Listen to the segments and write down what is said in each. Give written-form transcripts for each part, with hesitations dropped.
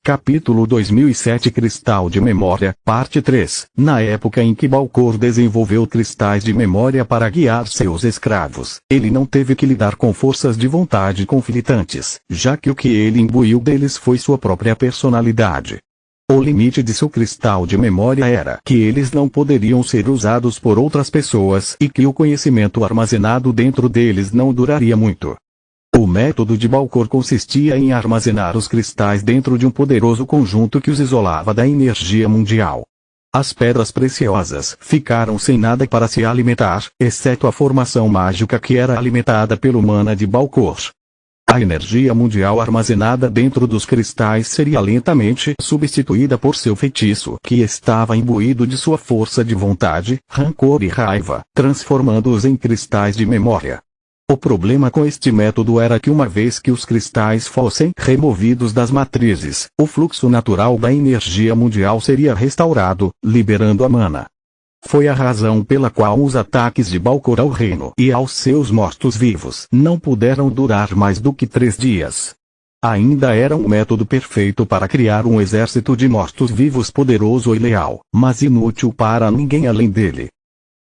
Capítulo 2007 Cristal de Memória, Parte 3. Na época em que Balcor desenvolveu cristais de memória para guiar seus escravos, ele não teve que lidar com forças de vontade conflitantes, já que o que ele imbuiu deles foi sua própria personalidade. O limite de seu cristal de memória era que eles não poderiam ser usados por outras pessoas e que o conhecimento armazenado dentro deles não duraria muito. O método de Balcor consistia em armazenar os cristais dentro de um poderoso conjunto que os isolava da energia mundial. As pedras preciosas ficaram sem nada para se alimentar, exceto a formação mágica que era alimentada pelo mana de Balcor. A energia mundial armazenada dentro dos cristais seria lentamente substituída por seu feitiço, que estava imbuído de sua força de vontade, rancor e raiva, transformando-os em cristais de memória. O problema com este método era que uma vez que os cristais fossem removidos das matrizes, o fluxo natural da energia mundial seria restaurado, liberando a mana. Foi a razão pela qual os ataques de Balcor ao reino e aos seus mortos-vivos não puderam durar mais do que 3 dias. Ainda era um método perfeito para criar um exército de mortos-vivos poderoso e leal, mas inútil para ninguém além dele.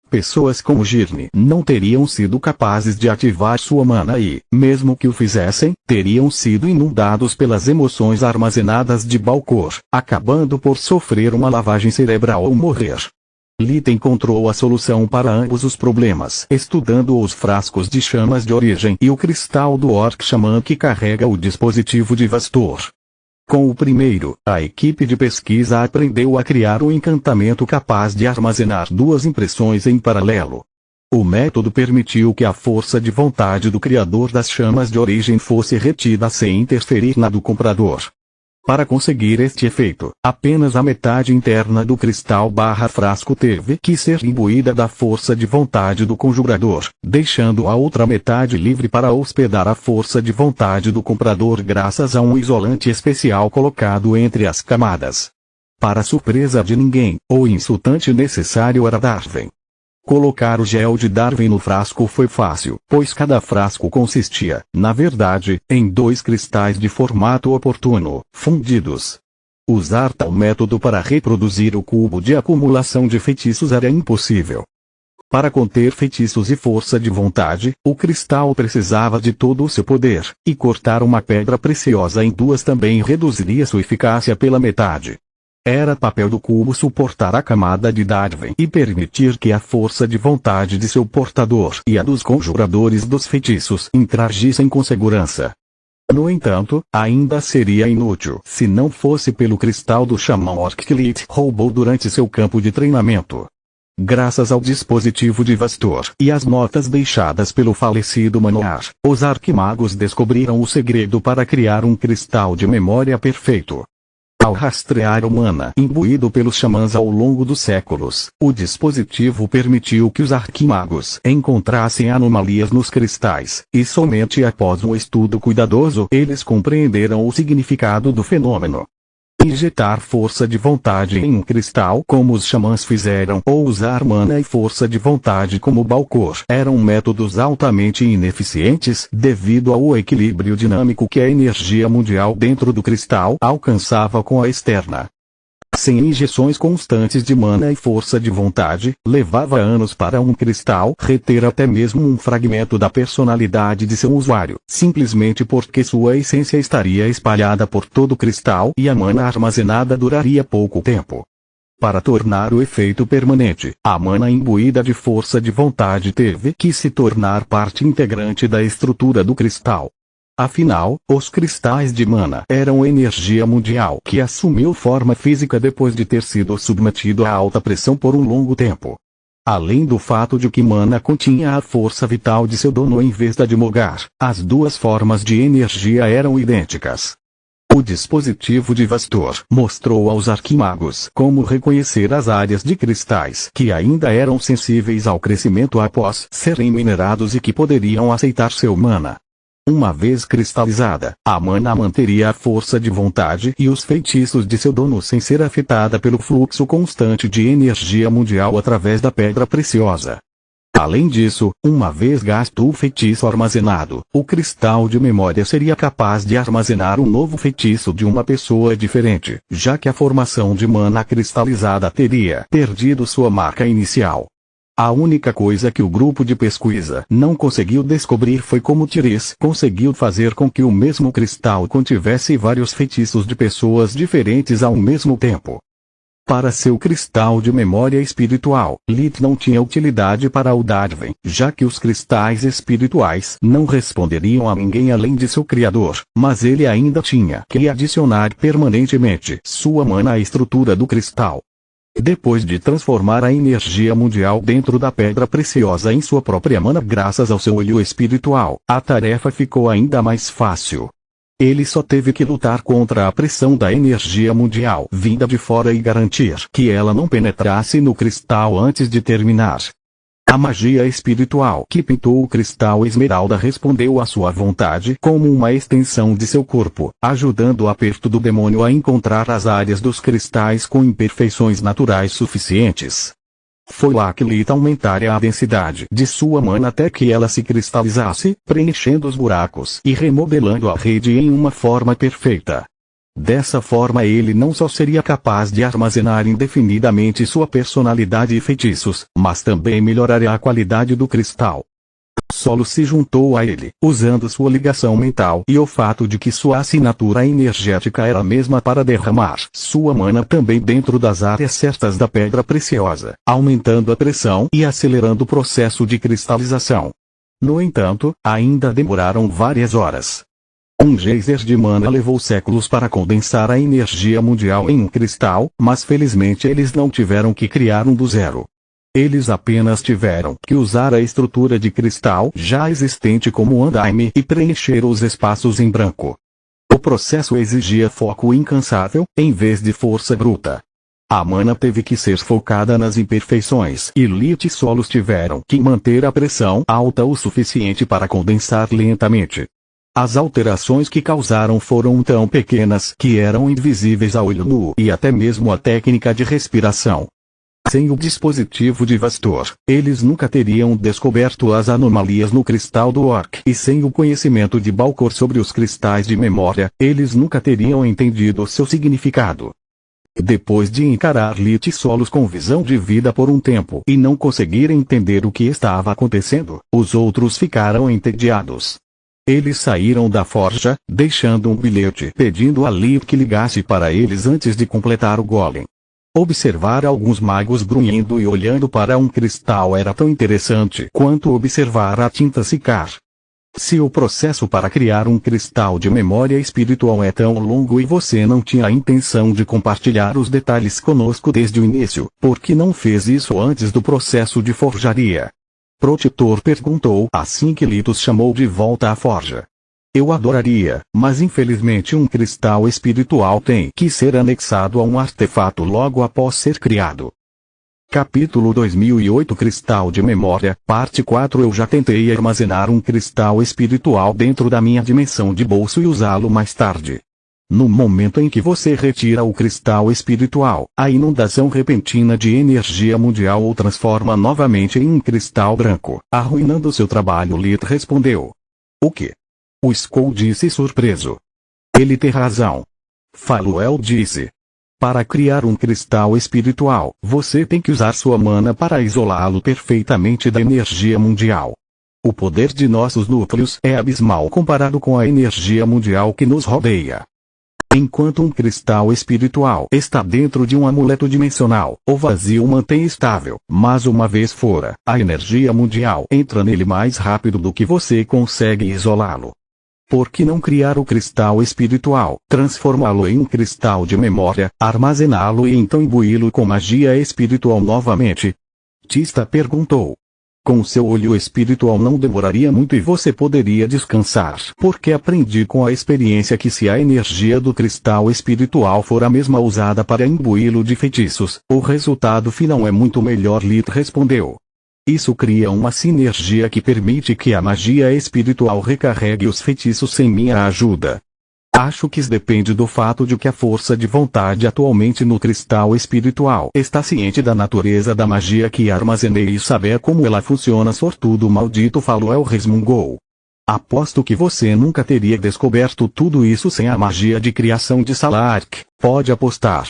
Pessoas como Girne não teriam sido capazes de ativar sua mana e, mesmo que o fizessem, teriam sido inundados pelas emoções armazenadas de Balcor, acabando por sofrer uma lavagem cerebral ou morrer. Lita encontrou a solução para ambos os problemas estudando os frascos de chamas de origem e o cristal do Orc Xamã que carrega o dispositivo de Vastor. Com o primeiro, a equipe de pesquisa aprendeu a criar um encantamento capaz de armazenar 2 impressões em paralelo. O método permitiu que a força de vontade do criador das chamas de origem fosse retida sem interferir na do comprador. Para conseguir este efeito, apenas a metade interna do cristal/frasco teve que ser imbuída da força de vontade do conjurador, deixando a outra metade livre para hospedar a força de vontade do comprador graças a um isolante especial colocado entre as camadas. Para surpresa de ninguém, o insultante necessário era Darwin. Colocar o gel de Darwin no frasco foi fácil, pois cada frasco consistia, na verdade, em 2 cristais de formato oportuno, fundidos. Usar tal método para reproduzir o cubo de acumulação de feitiços era impossível. Para conter feitiços e força de vontade, o cristal precisava de todo o seu poder, e cortar uma pedra preciosa em 2 também reduziria sua eficácia pela metade. Era papel do cubo suportar a camada de Darwin e permitir que a força de vontade de seu portador e a dos conjuradores dos feitiços interagissem com segurança. No entanto, ainda seria inútil se não fosse pelo cristal do Xamã Orc que Lit roubou durante seu campo de treinamento. Graças ao dispositivo de Vastor e às notas deixadas pelo falecido Manoar, os arquimagos descobriram o segredo para criar um cristal de memória perfeito. Ao rastrear o mana imbuído pelos xamãs ao longo dos séculos, o dispositivo permitiu que os arquimagos encontrassem anomalias nos cristais, e somente após um estudo cuidadoso eles compreenderam o significado do fenômeno. Injetar força de vontade em um cristal como os xamãs fizeram ou usar mana e força de vontade como Balcor eram métodos altamente ineficientes devido ao equilíbrio dinâmico que a energia mundial dentro do cristal alcançava com a externa. Sem injeções constantes de mana e força de vontade, levava anos para um cristal reter até mesmo um fragmento da personalidade de seu usuário, simplesmente porque sua essência estaria espalhada por todo o cristal e a mana armazenada duraria pouco tempo. Para tornar o efeito permanente, a mana imbuída de força de vontade teve que se tornar parte integrante da estrutura do cristal. Afinal, os cristais de mana eram energia mundial que assumiu forma física depois de ter sido submetido a alta pressão por um longo tempo. Além do fato de que mana continha a força vital de seu dono em vez da de Mogar, as 2 formas de energia eram idênticas. O dispositivo de Vastor mostrou aos arquimagos como reconhecer as áreas de cristais que ainda eram sensíveis ao crescimento após serem minerados e que poderiam aceitar seu mana. Uma vez cristalizada, a mana manteria a força de vontade e os feitiços de seu dono sem ser afetada pelo fluxo constante de energia mundial através da pedra preciosa. Além disso, uma vez gasto o feitiço armazenado, o cristal de memória seria capaz de armazenar um novo feitiço de uma pessoa diferente, já que a formação de mana cristalizada teria perdido sua marca inicial. A única coisa que o grupo de pesquisa não conseguiu descobrir foi como Therese conseguiu fazer com que o mesmo cristal contivesse vários feitiços de pessoas diferentes ao mesmo tempo. Para seu cristal de memória espiritual, Lilith não tinha utilidade para o Darwin, já que os cristais espirituais não responderiam a ninguém além de seu criador, mas ele ainda tinha que adicionar permanentemente sua mana à estrutura do cristal. Depois de transformar a energia mundial dentro da pedra preciosa em sua própria mana graças ao seu olho espiritual, a tarefa ficou ainda mais fácil. Ele só teve que lutar contra a pressão da energia mundial vinda de fora e garantir que ela não penetrasse no cristal antes de terminar. A magia espiritual que pintou o cristal esmeralda respondeu à sua vontade como uma extensão de seu corpo, ajudando o aperto do demônio a encontrar as áreas dos cristais com imperfeições naturais suficientes. Foi lá que Lilith aumentaria a densidade de sua mana até que ela se cristalizasse, preenchendo os buracos e remodelando a rede em uma forma perfeita. Dessa forma ele não só seria capaz de armazenar indefinidamente sua personalidade e feitiços, mas também melhoraria a qualidade do cristal. Solo se juntou a ele, usando sua ligação mental e o fato de que sua assinatura energética era a mesma para derramar sua mana também dentro das áreas certas da pedra preciosa, aumentando a pressão e acelerando o processo de cristalização. No entanto, ainda demoraram várias horas. Um geyser de mana levou séculos para condensar a energia mundial em um cristal, mas felizmente eles não tiveram que criar um do zero. Eles apenas tiveram que usar a estrutura de cristal já existente como andaime e preencher os espaços em branco. O processo exigia foco incansável, em vez de força bruta. A mana teve que ser focada nas imperfeições e Lilith e Solos tiveram que manter a pressão alta o suficiente para condensar lentamente. As alterações que causaram foram tão pequenas que eram invisíveis a olho nu e até mesmo a técnica de respiração. Sem o dispositivo de Vastor, eles nunca teriam descoberto as anomalias no cristal do Orc. E sem o conhecimento de Balcor sobre os cristais de memória, eles nunca teriam entendido seu significado. Depois de encarar Lilith e Solos com visão de vida por um tempo e não conseguirem entender o que estava acontecendo, os outros ficaram entediados. Eles saíram da forja, deixando um bilhete pedindo a Lilith que ligasse para eles antes de completar o golem. Observar alguns magos grunhindo e olhando para um cristal era tão interessante quanto observar a tinta secar. Se o processo para criar um cristal de memória espiritual é tão longo e você não tinha a intenção de compartilhar os detalhes conosco desde o início, por que não fez isso antes do processo de forjaria? Protetor perguntou assim que Lilith chamou de volta à forja. Eu adoraria, mas infelizmente um cristal espiritual tem que ser anexado a um artefato logo após ser criado. Capítulo 2008 Cristal de Memória, Parte 4 Eu já tentei armazenar um cristal espiritual dentro da minha dimensão de bolso e usá-lo mais tarde. No momento em que você retira o cristal espiritual, a inundação repentina de energia mundial o transforma novamente em um cristal branco, arruinando seu trabalho. Lilith respondeu. O que? O Skull disse surpreso. Ele tem razão. Faluel disse. Para criar um cristal espiritual, você tem que usar sua mana para isolá-lo perfeitamente da energia mundial. O poder de nossos núcleos é abismal comparado com a energia mundial que nos rodeia. Enquanto um cristal espiritual está dentro de um amuleto dimensional, o vazio mantém estável, mas uma vez fora, a energia mundial entra nele mais rápido do que você consegue isolá-lo. Por que não criar o cristal espiritual, transformá-lo em um cristal de memória, armazená-lo e então imbuí-lo com magia espiritual novamente? Tista perguntou. Com seu olho espiritual não demoraria muito e você poderia descansar. Porque aprendi com a experiência que se a energia do cristal espiritual for a mesma usada para imbuí-lo de feitiços, o resultado final é muito melhor. Lilith respondeu. Isso cria uma sinergia que permite que a magia espiritual recarregue os feitiços sem minha ajuda. Acho que isso depende do fato de que a força de vontade atualmente no cristal espiritual está ciente da natureza da magia que armazenei e saber como ela funciona. Sortudo maldito, Faluel resmungou. Aposto que você nunca teria descoberto tudo isso sem a magia de criação de Salark, pode apostar.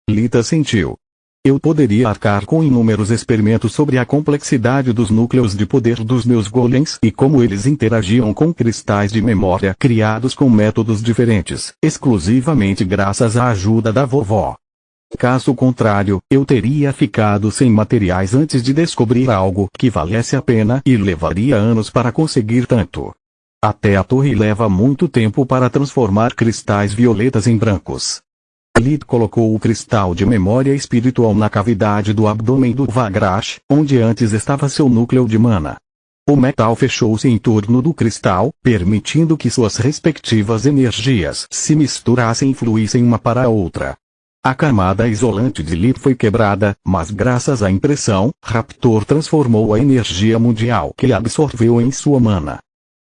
Lita sentiu. Eu poderia arcar com inúmeros experimentos sobre a complexidade dos núcleos de poder dos meus golems e como eles interagiam com cristais de memória criados com métodos diferentes, exclusivamente graças à ajuda da vovó. Caso contrário, eu teria ficado sem materiais antes de descobrir algo que valesse a pena e levaria anos para conseguir tanto. Até a torre leva muito tempo para transformar cristais violetas em brancos. Lid colocou o cristal de memória espiritual na cavidade do abdômen do Vagrash, onde antes estava seu núcleo de mana. O metal fechou-se em torno do cristal, permitindo que suas respectivas energias se misturassem e fluíssem uma para a outra. A camada isolante de Lid foi quebrada, mas graças à impressão, Raptor transformou a energia mundial que absorveu em sua mana.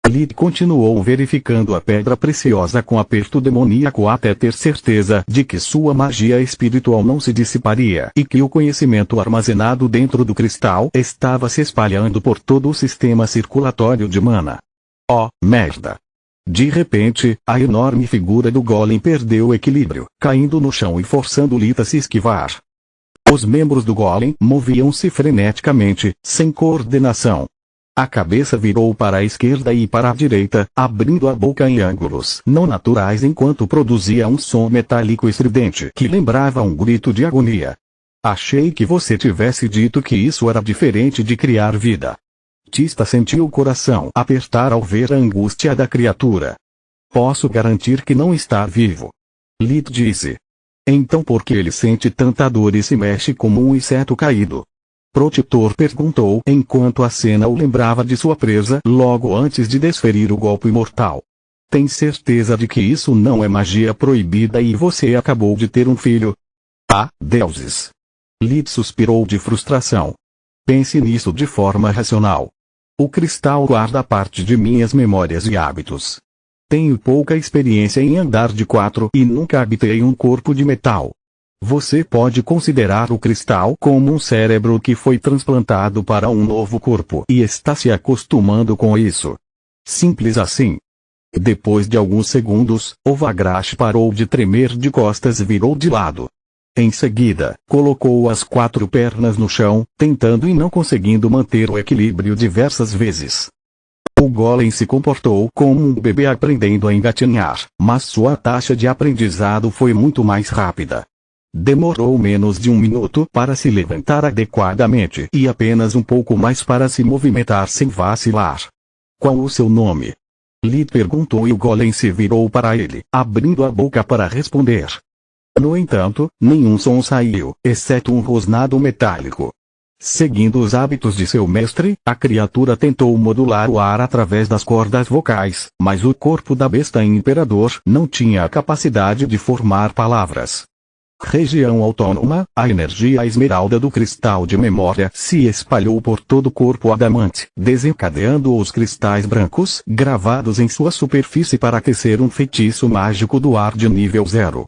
Lid continuou verificando a pedra preciosa com aperto demoníaco até ter certeza de que sua magia espiritual não se dissiparia e que o conhecimento armazenado dentro do cristal estava se espalhando por todo o sistema circulatório de mana. Oh, merda! De repente, a enorme figura do golem perdeu o equilíbrio, caindo no chão e forçando Lid a se esquivar. Os membros do golem moviam-se freneticamente, sem coordenação. A cabeça virou para a esquerda e para a direita, abrindo a boca em ângulos não naturais enquanto produzia um som metálico estridente que lembrava um grito de agonia. Achei que você tivesse dito que isso era diferente de criar vida. Tista sentiu o coração apertar ao ver a angústia da criatura. Posso garantir que não está vivo. Lid disse. Então por que ele sente tanta dor e se mexe como um inseto caído? Protetor perguntou enquanto a cena o lembrava de sua presa logo antes de desferir o golpe mortal. Tem certeza de que isso não é magia proibida e você acabou de ter um filho? Ah, deuses! Lid suspirou de frustração. Pense nisso de forma racional. O cristal guarda parte de minhas memórias e hábitos. Tenho pouca experiência em andar de 4 e nunca habitei um corpo de metal. Você pode considerar o cristal como um cérebro que foi transplantado para um novo corpo e está se acostumando com isso. Simples assim. Depois de alguns segundos, o Vagrash parou de tremer de costas e virou de lado. Em seguida, colocou as 4 pernas no chão, tentando e não conseguindo manter o equilíbrio diversas vezes. O golem se comportou como um bebê aprendendo a engatinhar, mas sua taxa de aprendizado foi muito mais rápida. Demorou menos de 1 minuto para se levantar adequadamente e apenas um pouco mais para se movimentar sem vacilar. Qual o seu nome? Lid perguntou e o golem se virou para ele, abrindo a boca para responder. No entanto, nenhum som saiu, exceto um rosnado metálico. Seguindo os hábitos de seu mestre, a criatura tentou modular o ar através das cordas vocais, mas o corpo da besta imperador não tinha a capacidade de formar palavras. Região autônoma, a energia esmeralda do cristal de memória se espalhou por todo o corpo adamante, desencadeando os cristais brancos gravados em sua superfície para aquecer um feitiço mágico do ar de nível 0.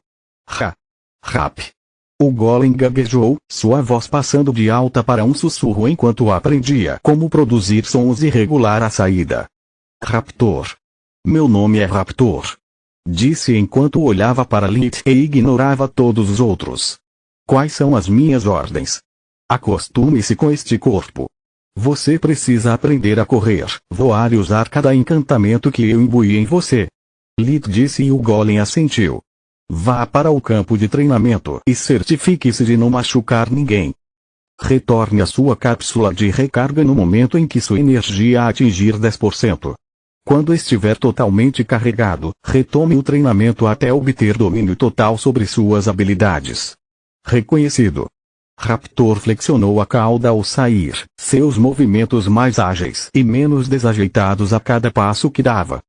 Rap. O golem gaguejou, sua voz passando de alta para um sussurro enquanto aprendia como produzir sons e regular a saída. Raptor. Meu nome é Raptor. Disse enquanto olhava para Lid e ignorava todos os outros. Quais são as minhas ordens? Acostume-se com este corpo. Você precisa aprender a correr, voar e usar cada encantamento que eu imbuí em você. Lid disse e o golem assentiu. Vá para o campo de treinamento e certifique-se de não machucar ninguém. Retorne à sua cápsula de recarga no momento em que sua energia atingir 10%. Quando estiver totalmente carregado, retome o treinamento até obter domínio total sobre suas habilidades. Reconhecido. Raptor flexionou a cauda ao sair, seus movimentos mais ágeis e menos desajeitados a cada passo que dava.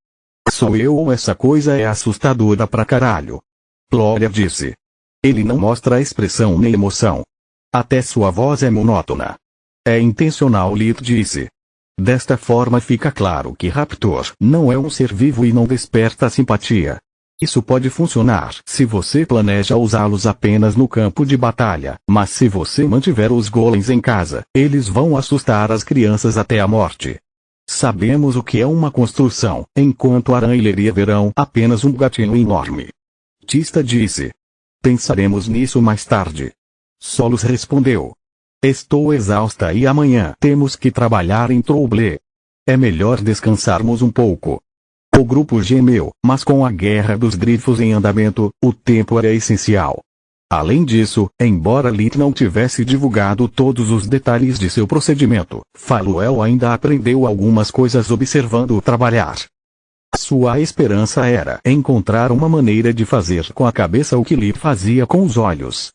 Sou eu ou essa coisa é assustadora pra caralho? Glória disse. Ele não mostra expressão nem emoção. Até sua voz é monótona. É intencional, Lid disse. Desta forma fica claro que Raptor não é um ser vivo e não desperta simpatia. Isso pode funcionar se você planeja usá-los apenas no campo de batalha, mas se você mantiver os golems em casa, eles vão assustar as crianças até a morte. Sabemos o que é uma construção, enquanto Aran e Leria verão apenas um gatinho enorme. Tista disse. Pensaremos nisso mais tarde. Solos respondeu. Estou exausta e amanhã temos que trabalhar em Trouble. É melhor descansarmos um pouco. O grupo gemeu, mas com a guerra dos grifos em andamento, o tempo era essencial. Além disso, embora Lith não tivesse divulgado todos os detalhes de seu procedimento, Faluel ainda aprendeu algumas coisas observando-o trabalhar. Sua esperança era encontrar uma maneira de fazer com a cabeça o que Lith fazia com os olhos.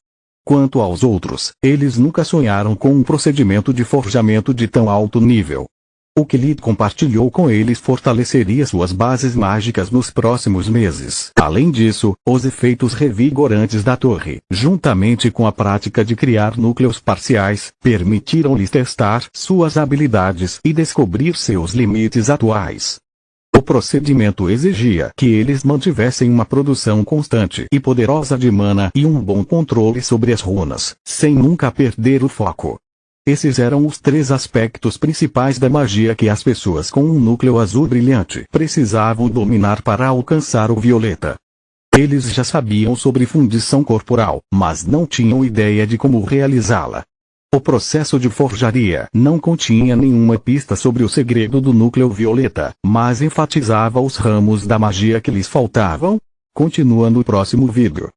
Quanto aos outros, eles nunca sonharam com um procedimento de forjamento de tão alto nível. O que Lith compartilhou com eles fortaleceria suas bases mágicas nos próximos meses. Além disso, os efeitos revigorantes da torre, juntamente com a prática de criar núcleos parciais, permitiram-lhes testar suas habilidades e descobrir seus limites atuais. O procedimento exigia que eles mantivessem uma produção constante e poderosa de mana e um bom controle sobre as runas, sem nunca perder o foco. Esses eram os 3 aspectos principais da magia que as pessoas com um núcleo azul brilhante precisavam dominar para alcançar o violeta. Eles já sabiam sobre fundição corporal, mas não tinham ideia de como realizá-la. O processo de forjaria não continha nenhuma pista sobre o segredo do núcleo violeta, mas enfatizava os ramos da magia que lhes faltavam. Continua no próximo vídeo.